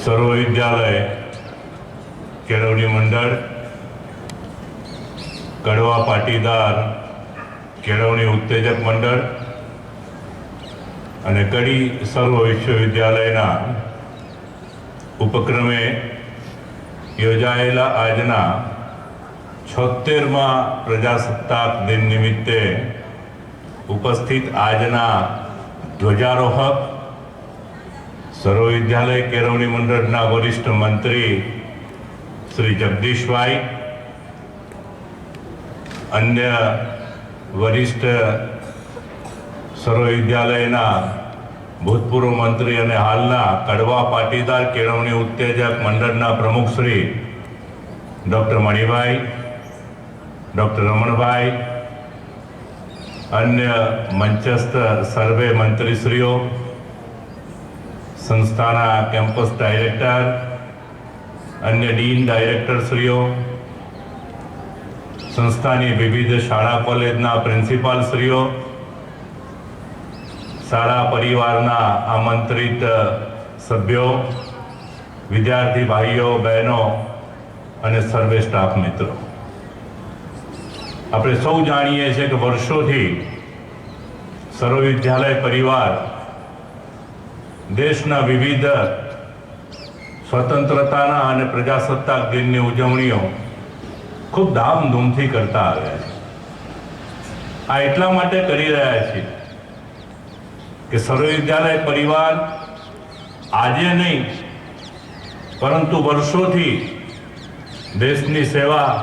સર્વ વિદ્યાલય કેળવણી મંડળ, કડવા પાટીદાર કેળવણી ઉત્તેજક મંડળ અને કડી સર્વ વિશ્વવિદ્યાલયના ઉપક્રમે યોજાયેલા આજના 76મા પ્રજાસત્તાક દિન નિમિત્તે ઉપસ્થિત આજના ધ્વજારોહક સર્વ વિદ્યાલય કેળવણી મંડળના વરિષ્ઠ મંત્રી શ્રી જગદીશભાઈ, અન્ય વરિષ્ઠ સર્વ વિદ્યાલયના ભૂતપૂર્વ મંત્રી અને હાલના કડવા પાટીદાર કેળવણી ઉત્તેજક મંડળના પ્રમુખ શ્રી ડૉક્ટર મણિભાઈ, ડૉક્ટર રમણભાઈ, અન્ય મંચસ્થ સર્વે મંત્રીશ્રીઓ, સંસ્થાના કેમ્પસ ડાયરેક્ટર, અન્ય ડીન ડાયરેક્ટરશ્રીઓ, સંસ્થાની વિવિધ શાળા કોલેજના પ્રિન્સિપાલશ્રીઓ, શાળા પરિવારના આમંત્રિત સભ્યો, વિદ્યાર્થી ભાઈઓ બહેનો અને સર્વે સ્ટાફ મિત્રો, આપણે સૌ જાણીએ છીએ કે વર્ષોથી સર્વ વિદ્યાલય પરિવાર દેશના વિવિધ સ્વતંત્રતાના અને પ્રજાસત્તાક દિનની ઉજવણીઓ ખૂબ ધામધૂમથી કરતા આવ્યા છે. આ એટલા માટે કરી રહ્યા છીએ કે સર્વ વિદ્યાલય પરિવાર આજે નહીં પરંતુ વર્ષોથી દેશની સેવા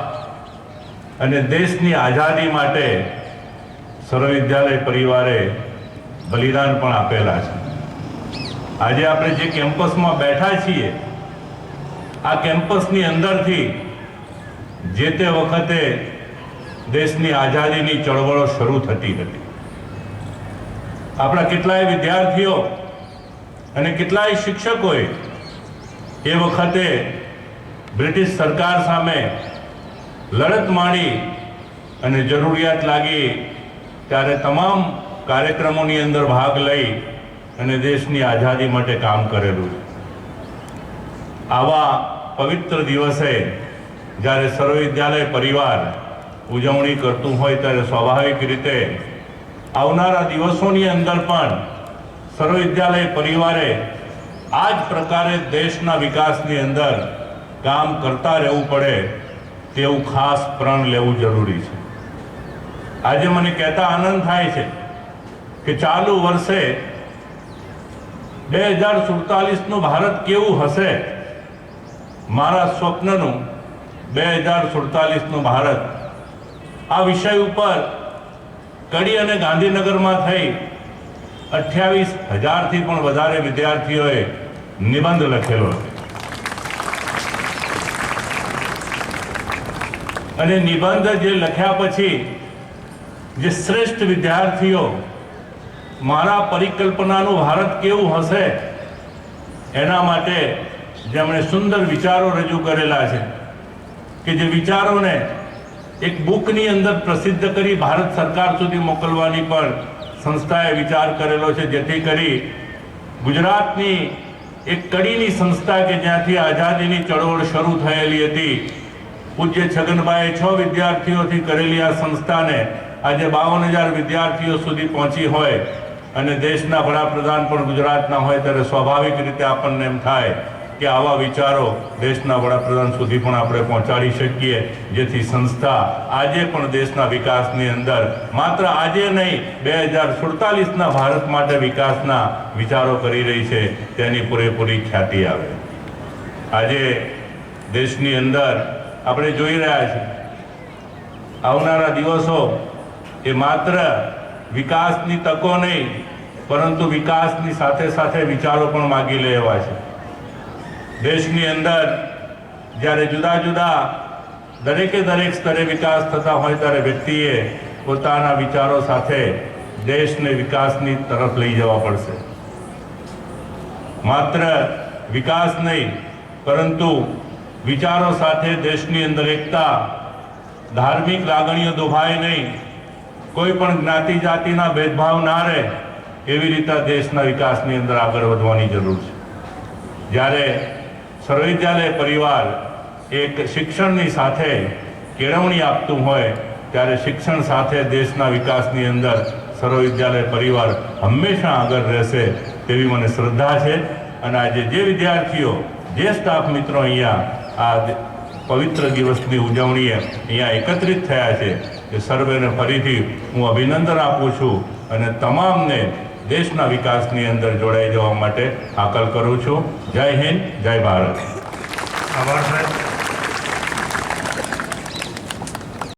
અને દેશની આઝાદી માટે સર્વ વિદ્યાલય પરિવારે બલિદાન પણ આપેલા છે. આજે આપણે જે કેમ્પસમાં બેઠા છીએ, આ કેમ્પસની અંદરથી જે તે વખતે દેશની આઝાદીની ચળવળો શરૂ થતી હતી. આપણા કેટલાય વિદ્યાર્થીઓ અને કેટલાય શિક્ષકોએ એ વખતે બ્રિટિશ સરકાર સામે લડત માંડી અને જરૂરિયાત લાગી ત્યારે તમામ કાર્યક્રમોની અંદર ભાગ લઈ અને દેશની આઝાદી માટે કામ કરેલું છે. આવા પવિત્ર દિવસે જ્યારે સર્વ વિદ્યાલય પરિવાર ઉજવણી કરતું હોય ત્યારે સ્વાભાવિક રીતે આવનારા દિવસોની અંદર પણ સર્વ વિદ્યાલય પરિવારે આ જ પ્રકારે દેશના વિકાસની અંદર કામ કરતા રહેવું પડે તેવું ખાસ પ્રણ લેવું જરૂરી છે. આજે મને કહેતા આનંદ થાય છે કે ચાલુ વર્ષે 2047નું ભારત કેવું હશે, મારા સ્વપ્નનું 2047નું ભારત, આ વિષય ઉપર કડી અને ગાંધીનગરમાં થઈ 28,000થી પણ વધારે વિદ્યાર્થીઓએ નિબંધ લખેલો છે. અને નિબંધ જે લખ્યા પછી જે શ્રેષ્ઠ વિદ્યાર્થીઓ મારા પરિકલ્પનાનું ભારત કેવું હશે એના માટે જેમણે સુંદર વિચારો રજૂ કરેલા છે, કે જે વિચારોને એક બુકની અંદર પ્રસિદ્ધ કરી ભારત સરકાર સુધી મોકલવાની પણ સંસ્થાએ વિચાર કરેલો છે, જેથી કરી ગુજરાતની એક કડીની સંસ્થા કે જ્યાંથી આઝાદીની ચળવળ શરૂ થયેલી હતી, પૂજ્ય છગનભાઈએ 6 વિદ્યાર્થીઓથી કરેલી આ સંસ્થાને આજે 52,000 વિદ્યાર્થીઓ સુધી પહોંચી હોય અને દેશના વડાપ્રધાન પણ ગુજરાતના હોય ત્યારે સ્વાભાવિક રીતે આપણને એમ થાય કે આવા વિચારો દેશના વડાપ્રધાન સુધી પણ આપણે પહોંચાડી શકીએ, જેથી સંસ્થા આજે પણ દેશના વિકાસની અંદર માત્ર આજે નહીં 2047ના ભારત માટે વિકાસના વિચારો કરી રહી છે, તેની પૂરેપૂરી ખ્યાતિ આવે. આજે દેશની અંદર આપણે જોઈ રહ્યા છીએ આવનારા દિવસો એ માત્ર વિકાસની તકો નહીં પરંતુ વિકાસની સાથે સાથે વિચારો પણ માગી લે એવા છે. દેશની અંદર જ્યારે જુદા જુદા દરેકે દરેક સ્તરે વિકાસ થતા હોય ત્યારે વ્યક્તિએ પોતાના વિચારો સાથે દેશને વિકાસની તરફ લઈ જવા પડશે. માત્ર વિકાસ નહીં પરંતુ વિચારો સાથે દેશની અંદર એકતા, ધાર્મિક લાગણીઓ દુભાય નહીં, કોઈ પણ જ્ઞાતિ જાતિના ભેદભાવ ના રહે એવી રીતે દેશના વિકાસની અંદર આગળ વધવાની જરૂર છે. જ્યારે સર્વવિદ્યાલય પરિવાર એક શિક્ષણની સાથે કેળવણી આપતું હોય ત્યારે શિક્ષણ સાથે દેશના વિકાસની અંદર સર્વવિદ્યાલય પરિવાર હંમેશા આગળ રહેશે તેવી મને શ્રદ્ધા છે. અને આજે જે વિદ્યાર્થીઓ, જે સ્ટાફ મિત્રો અહીંયા આ પવિત્ર દિવસની ઉજવણીએ અહીંયા એકત્રિત થયા છે એ સર્વેને ફરીથી હું અભિનંદન આપું છું અને તમામને દેશના વિકાસની અંદર જોડાઈ જવા માટે હાકલ કરું છું. જય હિન્દ, જય ભારત. આભાર સાહેબ.